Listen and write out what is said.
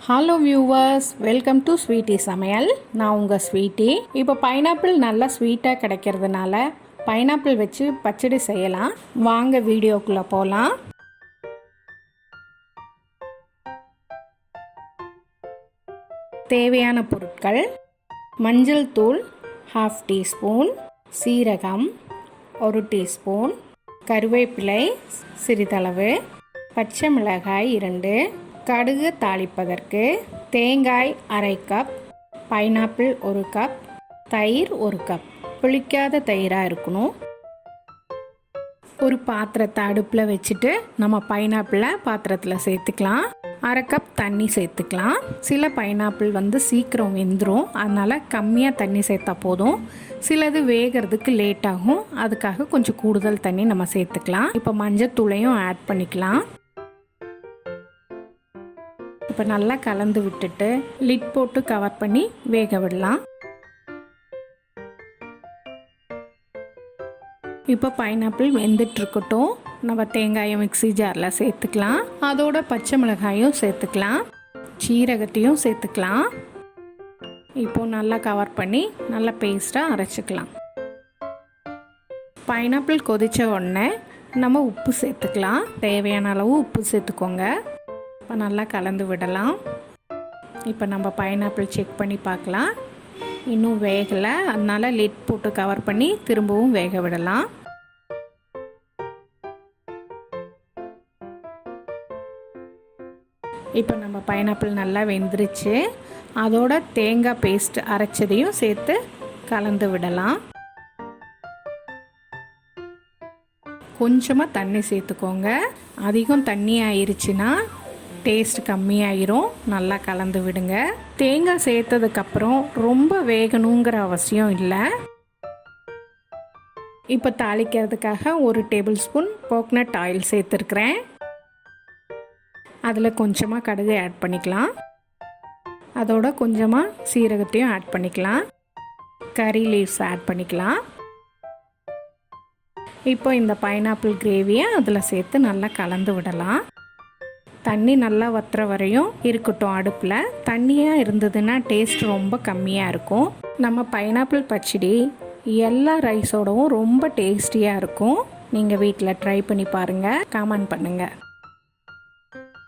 Hello viewers, welcome to sweety சமையல். நான் உங்கள் ஸ்வீட்டி. இப்போ பைனாப்பிள் நல்லா ஸ்வீட்டாக கிடைக்கிறதுனால பைனாப்பிள் வச்சு பச்சடி செய்யலாம். வாங்க வீடியோக்குள்ளே போகலாம். தேவையான பொருட்கள்: மஞ்சள் தூள் 1/2 டீஸ்பூன், சீரகம் 1 டீஸ்பூன், கருவேப்பிலை சிறிதளவு, பச்சை மிளகாய் 2, கடுகு தாளிப்பதற்கு, தேங்காய் 1/2 கப், பைனாப்பிள் 1 கப், தயிர் 1 கப். புளிக்காத தயிராக இருக்கணும். ஒரு பாத்திரத்தை அடுப்பில் வச்சுட்டு நம்ம பைனாப்பிளை பாத்திரத்தில் சேர்த்துக்கலாம். 1/2 கப் தண்ணி சேர்த்துக்கலாம். சில பைனாப்பிள் சீக்கிரம் வெந்துடும், அதனால் கம்மியாக தண்ணி சேர்த்தா போதும். சிலது வேகிறதுக்கு லேட் ஆகும், அதுக்காக கொஞ்சம் கூடுதல் தண்ணி நம்ம சேர்த்துக்கலாம். இப்போ மஞ்சத்தூளையும் ஆட் பண்ணிக்கலாம். இப்போ நல்லா கலந்து விட்டுட்டு லிட் போட்டு கவர் பண்ணி வேக விடலாம். இப்போ பைனாப்பிள் வெந்துட்டுருக்கட்டும். நம்ம தேங்காயை மிக்ஸி ஜாரில் சேர்த்துக்கலாம். அதோட பச்சை மிளகாயும் சேர்த்துக்கலாம், சீரகத்தையும் சேர்த்துக்கலாம். இப்போ நல்லா கவர் பண்ணி நல்லா பேஸ்ட்டாக அரைச்சிக்கலாம். பைனாப்பிள் கொதித்த உடனே நம்ம உப்பு சேர்த்துக்கலாம். தேவையான அளவு உப்பு சேர்த்துக்கோங்க. இப்போ நல்லா கலந்து விடலாம். இப்போ நம்ம பைனாப்பிள் செக் பண்ணி பார்க்கலாம். இன்னும் வேகலை, அதனால் லிட் போட்டு கவர் பண்ணி திரும்பவும் வேக விடலாம். இப்போ நம்ம பைனாப்பிள் நல்லா வெந்துருச்சு. அதோட தேங்காய் பேஸ்ட் அரைச்சதையும் சேர்த்து கலந்து விடலாம். கொஞ்சமாக தண்ணி சேர்த்துக்கோங்க. அதிகம் தண்ணி ஆயிருச்சுன்னா டேஸ்ட் கம்மியாயிரும். நல்லா கலந்து விடுங்க. தேங்காய் சேர்த்ததுக்கப்புறம் ரொம்ப வேகணுங்கிற அவசியம் இல்லை. இப்போ தாளிக்கிறதுக்காக 1 டேபிள் ஸ்பூன் கோகனட் ஆயில் சேர்த்துருக்குறேன். அதில் கொஞ்சமாக கடுகு ஆட் பண்ணிக்கலாம். அதோட கொஞ்சமாக சீரகத்தையும் ஆட் பண்ணிக்கலாம். கறி லீவ்ஸ் ஆட் பண்ணிக்கலாம். இப்போ இந்த பைனாப்பிள் கிரேவியை அதில் சேர்த்து நல்லா கலந்து விடலாம். தண்ணி நல்லா வத்துற வரையும் இருக்கட்டும் அடுப்பில். தண்ணியாக இருந்ததுன்னா டேஸ்ட் ரொம்ப கம்மியாக இருக்கும். நம்ம பைனாப்பிள் பச்சடி எல்லா ரைஸோடவும் ரொம்ப டேஸ்டியாக இருக்கும். நீங்கள் வீட்டில் ட்ரை பண்ணி பாருங்கள், கமெண்ட் பண்ணுங்கள்.